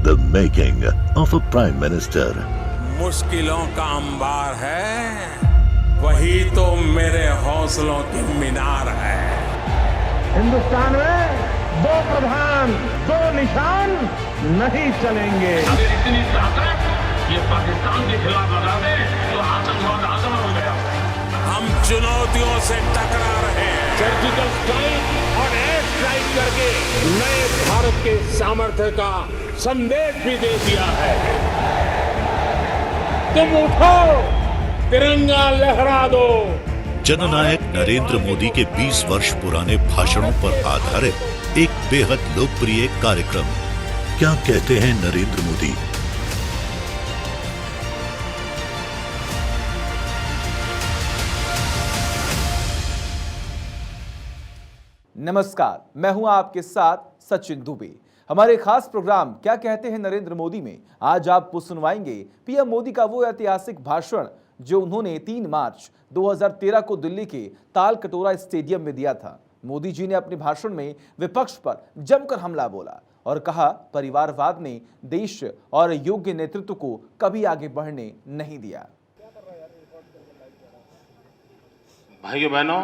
The making of a Prime Minister. मुश्किलों का अंबार है, वही तो मेरे हौसलों की मीनार है। हिंदुस्तान में दो प्रधान दो निशान नहीं चलेंगे। अगर इतनी ताकत ये पाकिस्तान के खिलाफ लगा दे तो आतंकवाद आसान हो गया। हम चुनौतियों से टकरा रहे हैं। सर्जिकल स्ट्राइक और एयर स्ट्राइक करके नए भारत के सामर्थ्य का संदेश भी दे दिया है। तुम उठो, तिरंगा लहरा दो। जननायक नरेंद्र मोदी के 20 वर्ष पुराने भाषणों पर आधारित एक बेहद लोकप्रिय कार्यक्रम। क्या कहते हैं नरेंद्र मोदी? नमस्कार, मैं हूं आपके साथ सचिन दुबे। हमारे खास प्रोग्राम क्या कहते हैं नरेंद्र मोदी में आज आपको सुनवाएंगे पीएम मोदी का वो ऐतिहासिक भाषण जो उन्होंने 3 मार्च 2013 को दिल्ली के ताल कटोरा स्टेडियम में दिया था। मोदी जी ने अपने भाषण में विपक्ष पर जमकर हमला बोला और कहा परिवारवाद ने देश और योग्य नेतृत्व को कभी आगे बढ़ने नहीं दिया। भाइयों बहनों,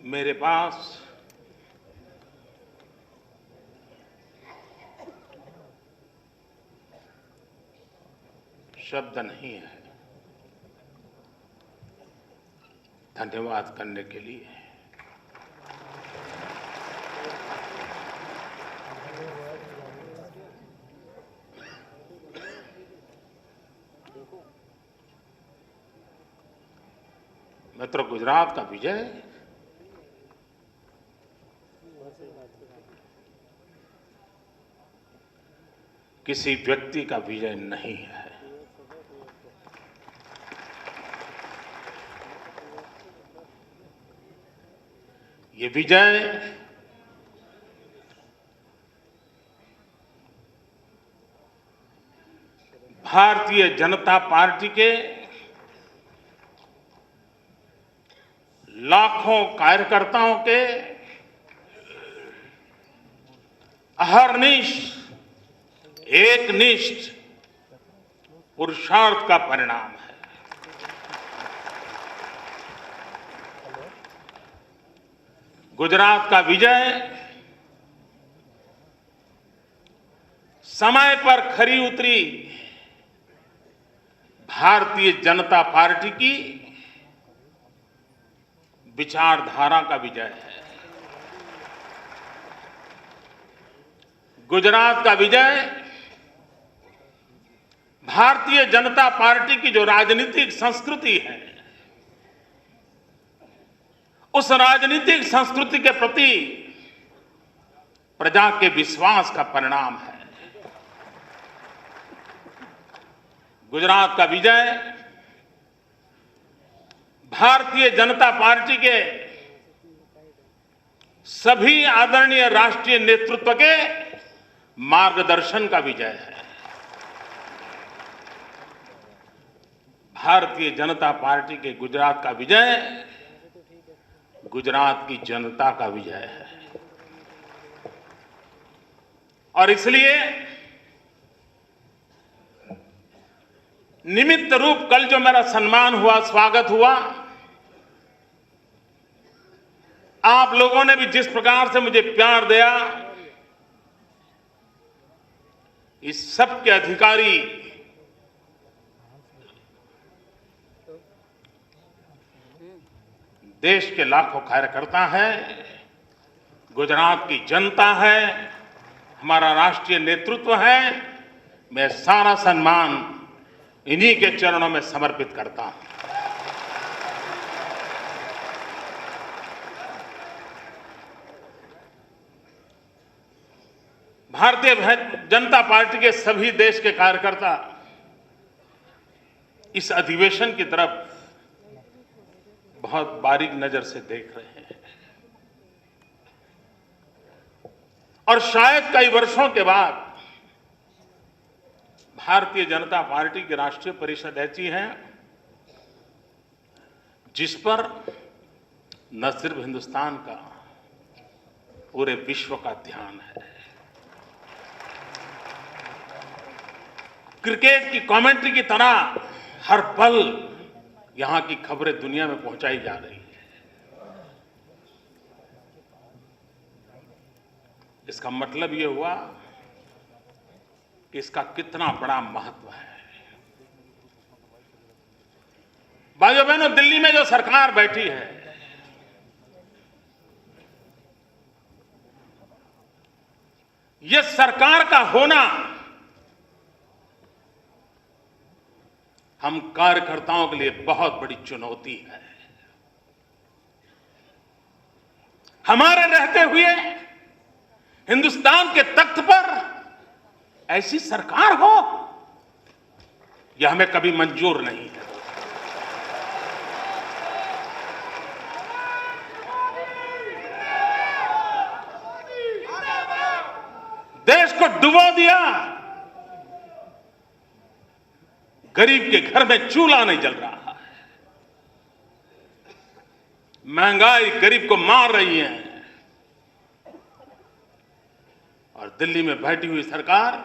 मेरे पास शब्द नहीं है धन्यवाद करने के लिए। मित्रों, गुजरात का विजय किसी व्यक्ति का विजय नहीं है। ये विजय भारतीय जनता पार्टी के लाखों कार्यकर्ताओं के अहर्निश एकनिष्ठ पुरुषार्थ का परिणाम है। गुजरात का विजय समय पर खरी उतरी भारतीय जनता पार्टी की विचारधारा का विजय है। गुजरात का विजय भारतीय जनता पार्टी की जो राजनीतिक संस्कृति है, उस राजनीतिक संस्कृति के प्रति प्रजा के विश्वास का परिणाम है। गुजरात का विजय भारतीय जनता पार्टी के सभी आदरणीय राष्ट्रीय नेतृत्व के मार्गदर्शन का विजय है। भारतीय जनता पार्टी के गुजरात का विजय गुजरात की जनता का विजय है। और इसलिए निमित्त रूप कल जो मेरा सम्मान हुआ, स्वागत हुआ, आप लोगों ने भी जिस प्रकार से मुझे प्यार दिया, इस सब के अधिकारी देश के लाखों कार्यकर्ता हैं, गुजरात की जनता है, हमारा राष्ट्रीय नेतृत्व है। मैं सारा सम्मान इन्हीं के चरणों में समर्पित करता हूं। भारतीय जनता पार्टी के सभी देश के कार्यकर्ता इस अधिवेशन की तरफ बहुत बारीक नजर से देख रहे हैं और शायद कई वर्षों के बाद भारतीय जनता पार्टी की राष्ट्रीय परिषद ऐसी है जिस पर न सिर्फ हिंदुस्तान का पूरे विश्व का ध्यान है। क्रिकेट की कमेंट्री की तरह हर पल यहां की खबरें दुनिया में पहुंचाई जा रही है। इसका मतलब यह हुआ कि इसका कितना बड़ा महत्व है। भाइयों बहनों, दिल्ली में जो सरकार बैठी है, यह सरकार का होना हम कार्यकर्ताओं के लिए बहुत बड़ी चुनौती है। हमारे रहते हुए हिंदुस्तान के तख्त पर ऐसी सरकार हो, यह हमें कभी मंजूर नहीं है। देश को डुबो दिया, गरीब के घर में चूल्हा नहीं जल रहा है, महंगाई गरीब को मार रही है, और दिल्ली में बैठी हुई सरकार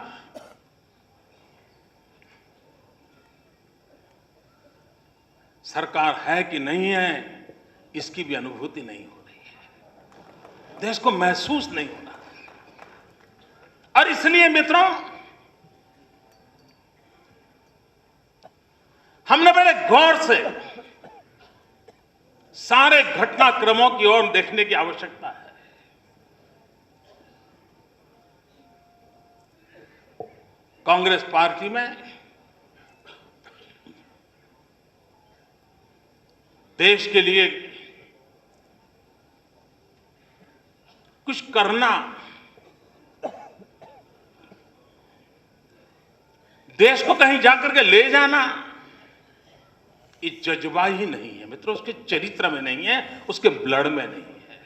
सरकार है कि नहीं है, इसकी भी अनुभूति नहीं हो रही है, देश को महसूस नहीं हो रहा। और इसलिए मित्रों, हमने बड़े गौर से सारे घटनाक्रमों की ओर देखने की आवश्यकता है। कांग्रेस पार्टी में देश के लिए कुछ करना, देश को कहीं जाकर के ले जाना, ये जज्बा ही नहीं है मित्रों, उसके चरित्र में नहीं है, उसके ब्लड में नहीं है।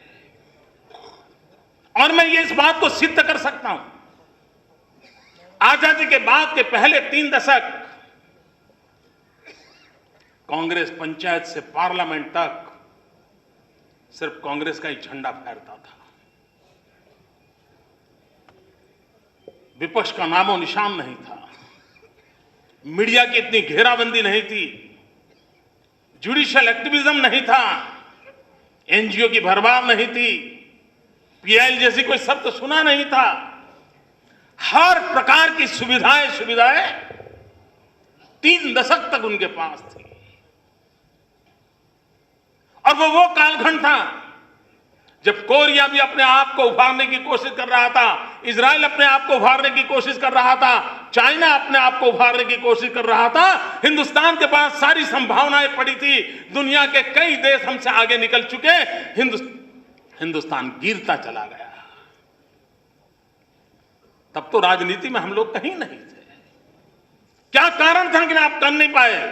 और मैं ये इस बात को सिद्ध कर सकता हूं, आजादी के बाद के पहले 3 दशक कांग्रेस पंचायत से पार्लियामेंट तक सिर्फ कांग्रेस का ही झंडा फहरता था, विपक्ष का नामो निशान नहीं था, मीडिया की इतनी घेराबंदी नहीं थी, जुडिशियल एक्टिविज्म नहीं था, एनजीओ की भरमार नहीं थी, पीआईएल जैसी कोई शब्द सुना नहीं था। हर प्रकार की सुविधाएं 3 दशक तक उनके पास थी। और वो कालखंड था जब कोरिया भी अपने आप को उभारने की कोशिश कर रहा था, इजराइल अपने आप को उभारने की कोशिश कर रहा था, चाइना अपने आप को उभारने की कोशिश कर रहा था। हिंदुस्तान के पास सारी संभावनाएं पड़ी थी, दुनिया के कई देश हमसे आगे निकल चुके, हिंदुस्तान गिरता चला गया। तब तो राजनीति में हम लोग कहीं नहीं थे। क्या कारण था कि आप कर नहीं पाए?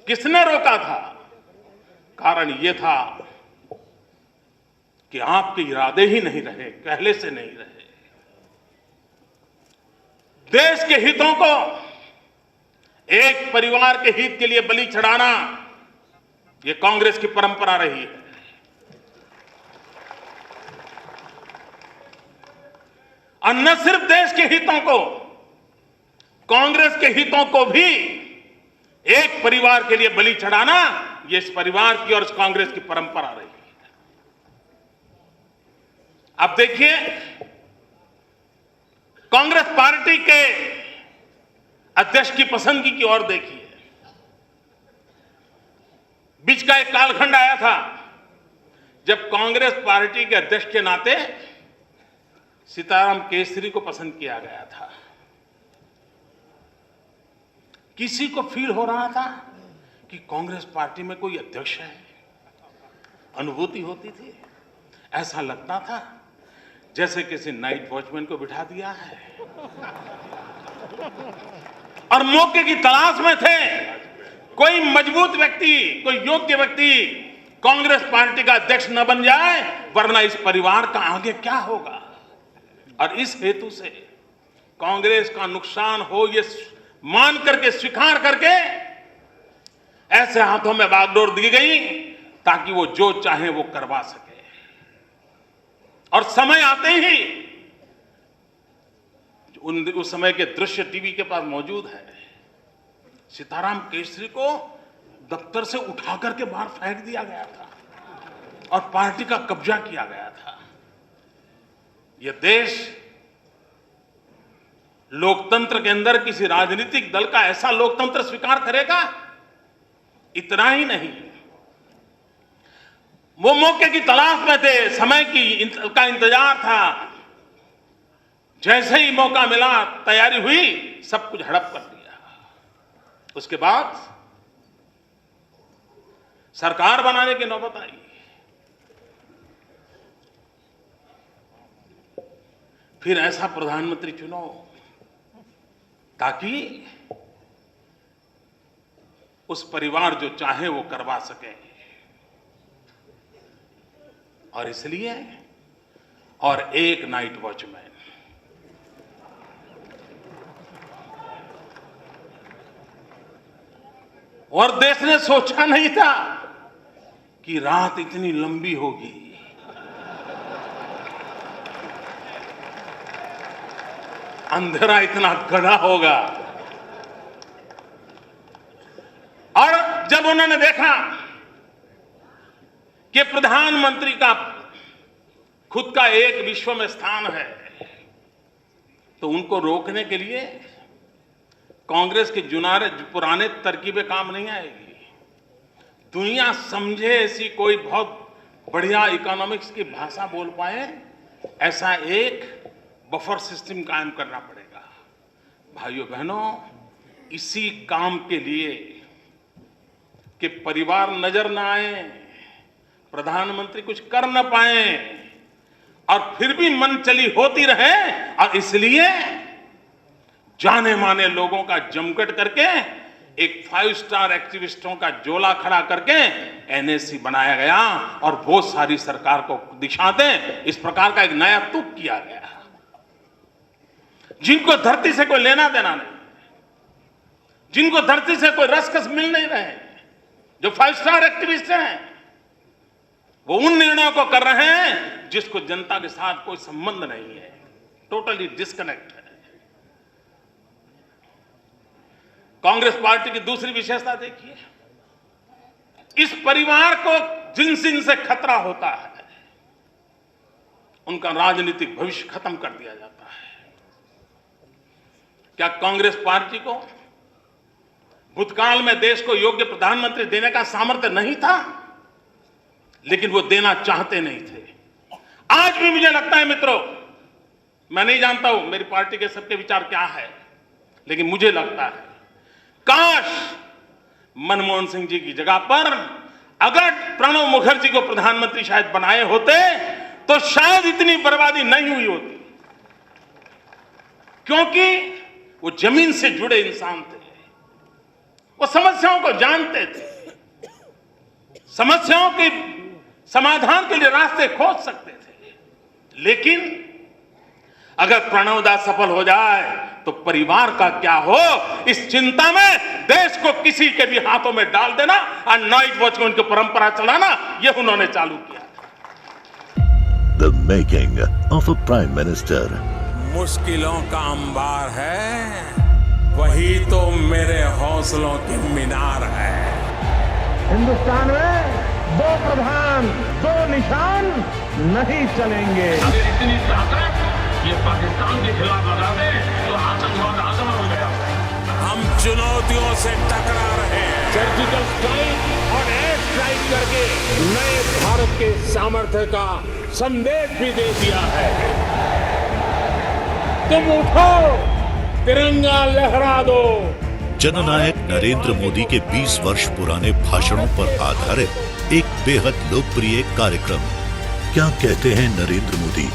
किसने रोका था? कारण यह था कि आपके इरादे ही नहीं रहे, पहले से नहीं रहे। देश के हितों को एक परिवार के हित के लिए बलि चढ़ाना, यह कांग्रेस की परंपरा रही है। और न सिर्फ देश के हितों को, कांग्रेस के हितों को भी एक परिवार के लिए बलि चढ़ाना, यह इस परिवार की और इस कांग्रेस की परंपरा रही है। अब देखिए, कांग्रेस पार्टी के अध्यक्ष की पसंदगी की ओर देखिए। बीच का एक कालखंड आया था जब कांग्रेस पार्टी के अध्यक्ष के नाते सीताराम केसरी को पसंद किया गया था। किसी को फील हो रहा था कि कांग्रेस पार्टी में कोई अध्यक्ष है, अनुभूति होती थी। ऐसा लगता था जैसे किसी नाइट वॉचमैन को बिठा दिया है और मौके की तलाश में थे। कोई मजबूत व्यक्ति, कोई योग्य व्यक्ति कांग्रेस पार्टी का अध्यक्ष न बन जाए, वरना इस परिवार का आगे क्या होगा। और इस हेतु से कांग्रेस का नुकसान हो ये मान करके, स्वीकार करके ऐसे हाथों में बागडोर दी गई ताकि वो जो चाहे वो करवा सके। और समय आते ही उस समय के दृश्य टीवी के पास मौजूद है, सीताराम केसरी को दफ्तर से उठा करके बाहर फेंक दिया गया था और पार्टी का कब्जा किया गया था। यह देश लोकतंत्र के अंदर किसी राजनीतिक दल का ऐसा लोकतंत्र स्वीकार करेगा? इतना ही नहीं, वो मौके की तलाश में थे, समय का इंतजार था। जैसे ही मौका मिला, तैयारी हुई, सब कुछ हड़प कर दिया। उसके बाद सरकार बनाने की नौबत आई। फिर ऐसा प्रधानमंत्री चुनो ताकि उस परिवार जो चाहे वो करवा सके। और इसलिए और एक नाइट वॉचमैन, और देश ने सोचा नहीं था कि रात इतनी लंबी होगी। अंधेरा इतना घना होगा। और जब उन्होंने देखा कि प्रधानमंत्री का खुद का एक विश्व में स्थान है, तो उनको रोकने के लिए कांग्रेस के पुराने तरकीबें काम नहीं आएगी। दुनिया समझे ऐसी कोई बहुत बढ़िया इकोनॉमिक्स की भाषा बोल पाए, ऐसा एक बफर सिस्टम कायम करना पड़ेगा। भाइयों बहनों, इसी काम के लिए कि परिवार नजर ना आए, प्रधानमंत्री कुछ कर न पाए और फिर भी मन चली होती रहे, और इसलिए जाने माने लोगों का जमघट करके एक 5 स्टार एक्टिविस्टों का जोला खड़ा करके एनएससी बनाया गया और वो सारी सरकार को दिशा दें, इस प्रकार का एक नया तुक किया गया। जिनको धरती से कोई लेना देना नहीं, जिनको धरती से कोई रसकस मिल नहीं रहे, जो 5 स्टार एक्टिविस्ट हैं, वो उन निर्णयों को कर रहे हैं जिसको जनता के साथ कोई संबंध नहीं है, टोटली डिस्कनेक्ट है। कांग्रेस पार्टी की दूसरी विशेषता देखिए, इस परिवार को जिन से खतरा होता है, उनका राजनीतिक भविष्य खत्म कर दिया जाता है। क्या कांग्रेस पार्टी को भूतकाल में देश को योग्य प्रधानमंत्री देने का सामर्थ्य नहीं था? लेकिन वो देना चाहते नहीं थे। आज भी मुझे लगता है मित्रों, मैं नहीं जानता हूं मेरी पार्टी के सबके विचार क्या है, लेकिन मुझे लगता है काश मनमोहन सिंह जी की जगह पर अगर प्रणब मुखर्जी को प्रधानमंत्री शायद बनाए होते तो शायद इतनी बर्बादी नहीं हुई होती, क्योंकि वो जमीन से जुड़े इंसान थे, वो समस्याओं को जानते थे, समस्याओं के समाधान के लिए रास्ते खोज सकते थे। लेकिन अगर प्रणब दा सफल हो जाए तो परिवार का क्या हो, इस चिंता में देश को किसी के भी हाथों में डाल देना और नाइट वॉचमैन की परंपरा चलाना, यह उन्होंने चालू किया। The making of a prime minister. मुश्किलों का अंबार है, वही तो मेरे हौसलों की मीनार है। हिंदुस्तान में 2 प्रधान 2 निशान नहीं चलेंगे। अगर इतनी ताकत ये पाकिस्तान के खिलाफ लगा दे तो आतंकवाद आसमान हो गया। हम चुनौतियों से टकरा रहे हैं। सर्जिकल स्ट्राइक और एयर स्ट्राइक करके नए भारत के सामर्थ्य का संदेश भी दे दिया है। तुम उठो, तिरंगा लहरा दो। जननायक नरेंद्र मोदी के 20 वर्ष पुराने भाषणों पर आधारित एक बेहद लोकप्रिय कार्यक्रम क्या कहते हैं नरेंद्र मोदी।